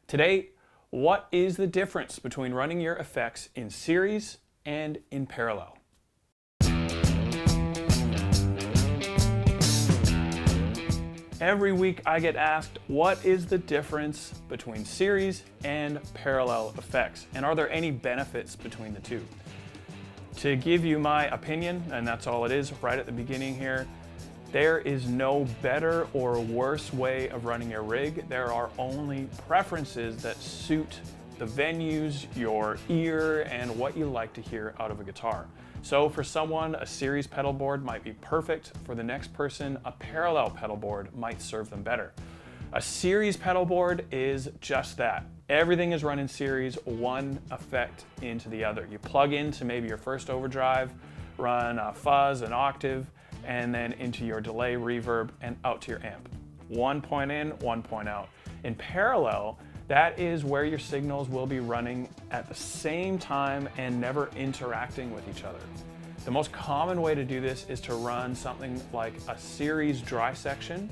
Today, what is the difference between running your effects in series and in parallel? Every week I get asked, what is the difference between series and parallel effects? And are there any benefits between the two? To give you my opinion, and that's all it is right at the beginning here, there is no better or worse way of running your rig. There are only preferences that suit the venues, your ear, and what you like to hear out of a guitar. So for someone, a series pedal board might be perfect. For the next person, a parallel pedal board might serve them better. A series pedal board is just that. Everything is run in series, one effect into the other. You plug into maybe your first overdrive, run a fuzz, an octave, and then into your delay, reverb, and out to your amp. 1 point in, 1 point out. In parallel, that is where your signals will be running at the same time and never interacting with each other. The most common way to do this is to run something like a series dry section.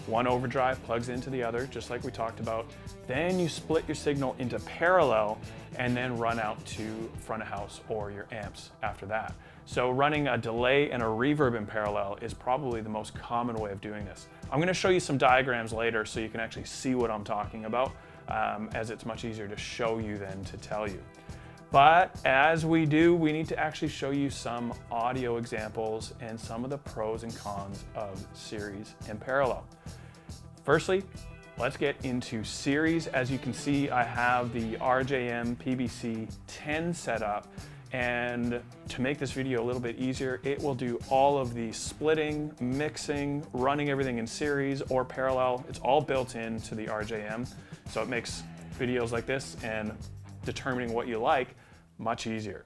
One overdrive plugs into the other, just like we talked about. Then you split your signal into parallel and then run out to front of house or your amps after that. So running a delay and a reverb in parallel is probably the most common way of doing this. I'm going to show you some diagrams later so you can actually see what I'm talking about, as it's much easier to show you than to tell you. But as we do, we need to actually show you some audio examples and some of the pros and cons of series and parallel. Firstly, let's get into series. As you can see, I have the RJM PBC 10 set up, and to make this video a little bit easier, it will do all of the splitting, mixing, running everything in series or parallel. It's all built into the RJM, so it makes videos like this and determining what you like much easier.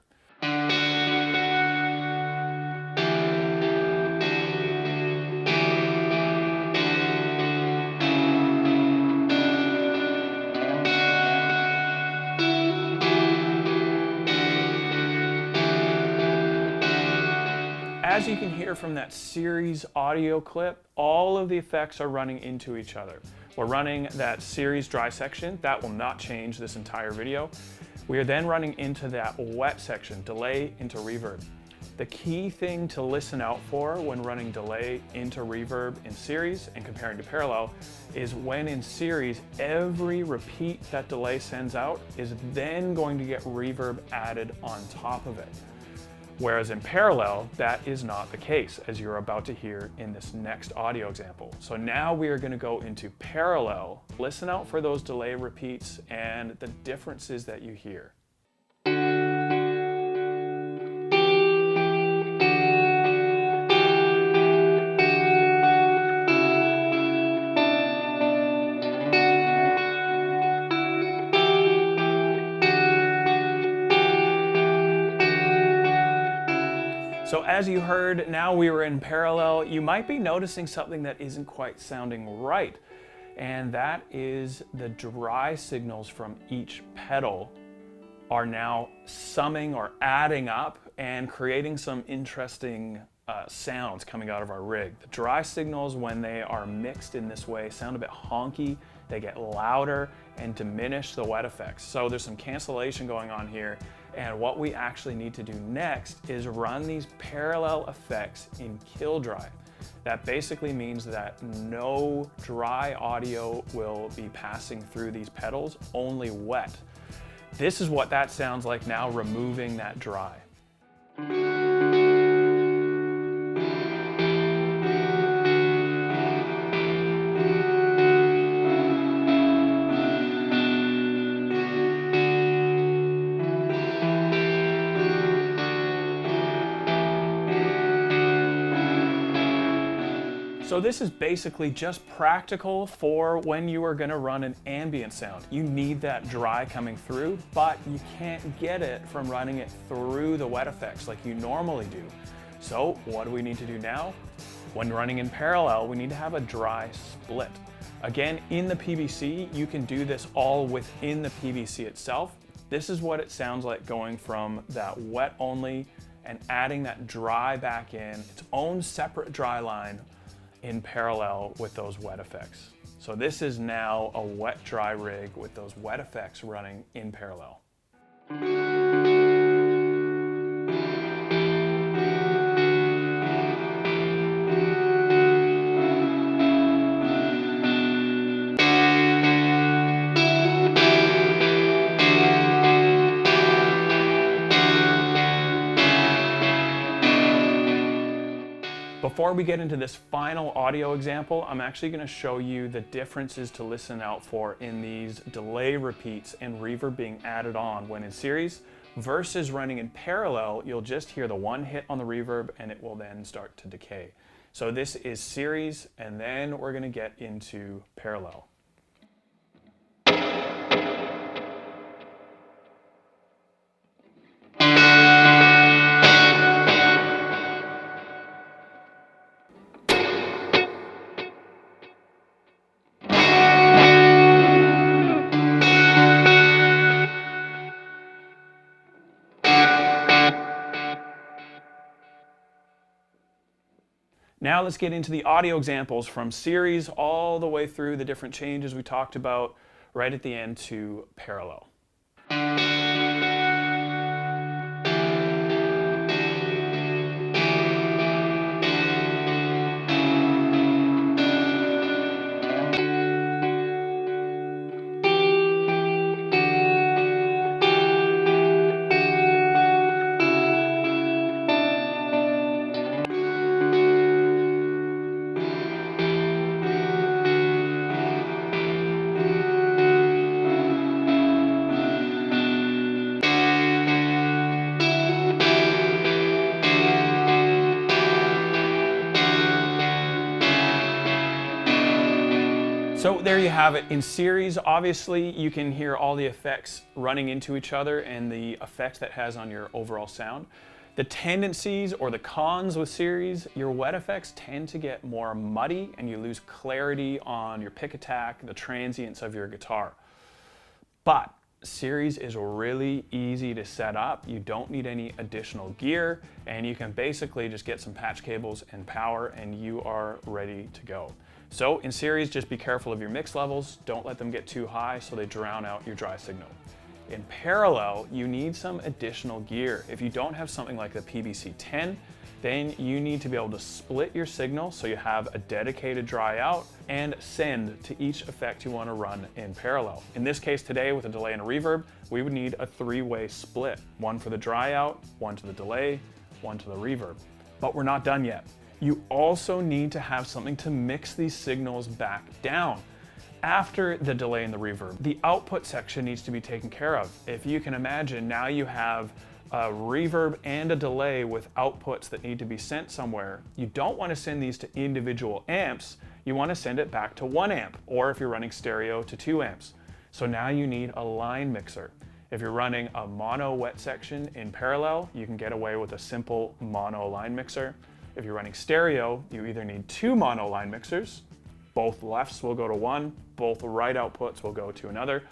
As you can hear from that series audio clip, all of the effects are running into each other. We're running that series dry section. That will not change this entire video. We are then running into that wet section, delay into reverb. The key thing to listen out for when running delay into reverb in series and comparing to parallel is when in series, every repeat that delay sends out is then going to get reverb added on top of it. Whereas in parallel, that is not the case, as you're about to hear in this next audio example. So now we are going to go into parallel. Listen out for those delay repeats and the differences that you hear. So as you heard, now we were in parallel. You might be noticing something that isn't quite sounding right, and that is the dry signals from each pedal are now summing or adding up and creating some interesting sounds coming out of our rig. The dry signals, when they are mixed in this way, sound a bit honky. They get louder and diminish the wet effects. So there's some cancellation going on here. And what we actually need to do next is run these parallel effects in kill dry. That basically means that no dry audio will be passing through these pedals, only wet. This is what that sounds like now, removing that dry. So this is basically just practical for when you are going to run an ambient sound. You need that dry coming through, but you can't get it from running it through the wet effects like you normally do. So what do we need to do now? When running in parallel, we need to have a dry split. Again, in the PBC, you can do this all within the PBC itself. This is what it sounds like going from that wet only and adding that dry back in, its own separate dry line in parallel with those wet effects. So this is now a wet-dry rig with those wet effects running in parallel. Before we get into this final audio example, I'm actually going to show you the differences to listen out for in these delay repeats and reverb being added on when in series versus running in parallel. You'll just hear the one hit on the reverb and it will then start to decay. So this is series, and then we're going to get into parallel. Now let's get into the audio examples from series all the way through the different changes we talked about right at the end to parallel. So there you have it. In series, obviously you can hear all the effects running into each other and the effect that has on your overall sound. The tendencies or the cons with series, your wet effects tend to get more muddy and you lose clarity on your pick attack, the transients of your guitar. But series is really easy to set up. You don't need any additional gear, and you can basically just get some patch cables and power and you are ready to go. So in series, just be careful of your mix levels. Don't let them get too high so they drown out your dry signal. In parallel, you need some additional gear. If you don't have something like the PBC-10, then you need to be able to split your signal so you have a dedicated dry out and send to each effect you want to run in parallel. In this case today, with a delay and a reverb, we would need a three-way split. One for the dry out, one to the delay, one to the reverb. But we're not done yet. You also need to have something to mix these signals back down. After the delay and the reverb, the output section needs to be taken care of. If you can imagine, now you have a reverb and a delay with outputs that need to be sent somewhere. You don't want to send these to individual amps. You want to send it back to 1 amp, or if you're running stereo, to 2 amps. So now you need a line mixer. If you're running a mono wet section in parallel, you can get away with a simple mono line mixer. If you're running stereo, you either need 2 mono line mixers. Both lefts will go to one, both right outputs will go to another.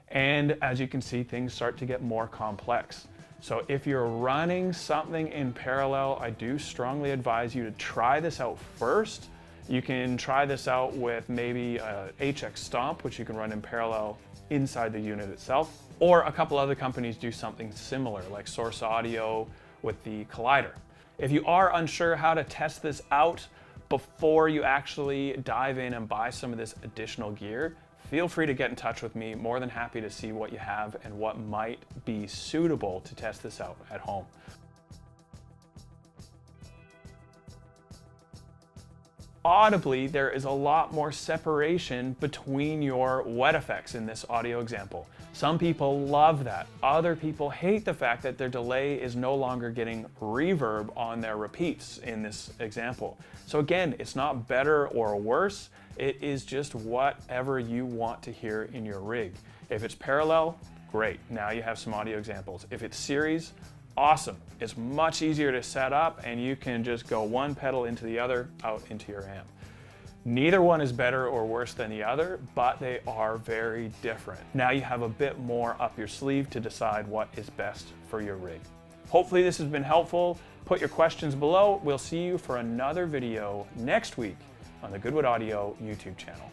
And as you can see, things start to get more complex. So if you're running something in parallel, I do strongly advise you to try this out first. You can try this out with maybe a HX Stomp, which you can run in parallel inside the unit itself. Or a couple other companies do something similar, like Source Audio with the Collider. If you are unsure how to test this out before you actually dive in and buy some of this additional gear, feel free to get in touch with me. More than happy to see what you have and what might be suitable to test this out at home. Audibly, there is a lot more separation between your wet effects in this audio example. Some people love that. Other people hate the fact that their delay is no longer getting reverb on their repeats in this example. So again, it's not better or worse. It is just whatever you want to hear in your rig. If it's parallel, great. Now you have some audio examples. If it's series, awesome. It's much easier to set up and you can just go one pedal into the other, out into your amp. Neither one is better or worse than the other, but they are very different. Now you have a bit more up your sleeve to decide what is best for your rig. Hopefully this has been helpful. Put your questions below. We'll see you for another video next week on the Goodwood Audio YouTube channel.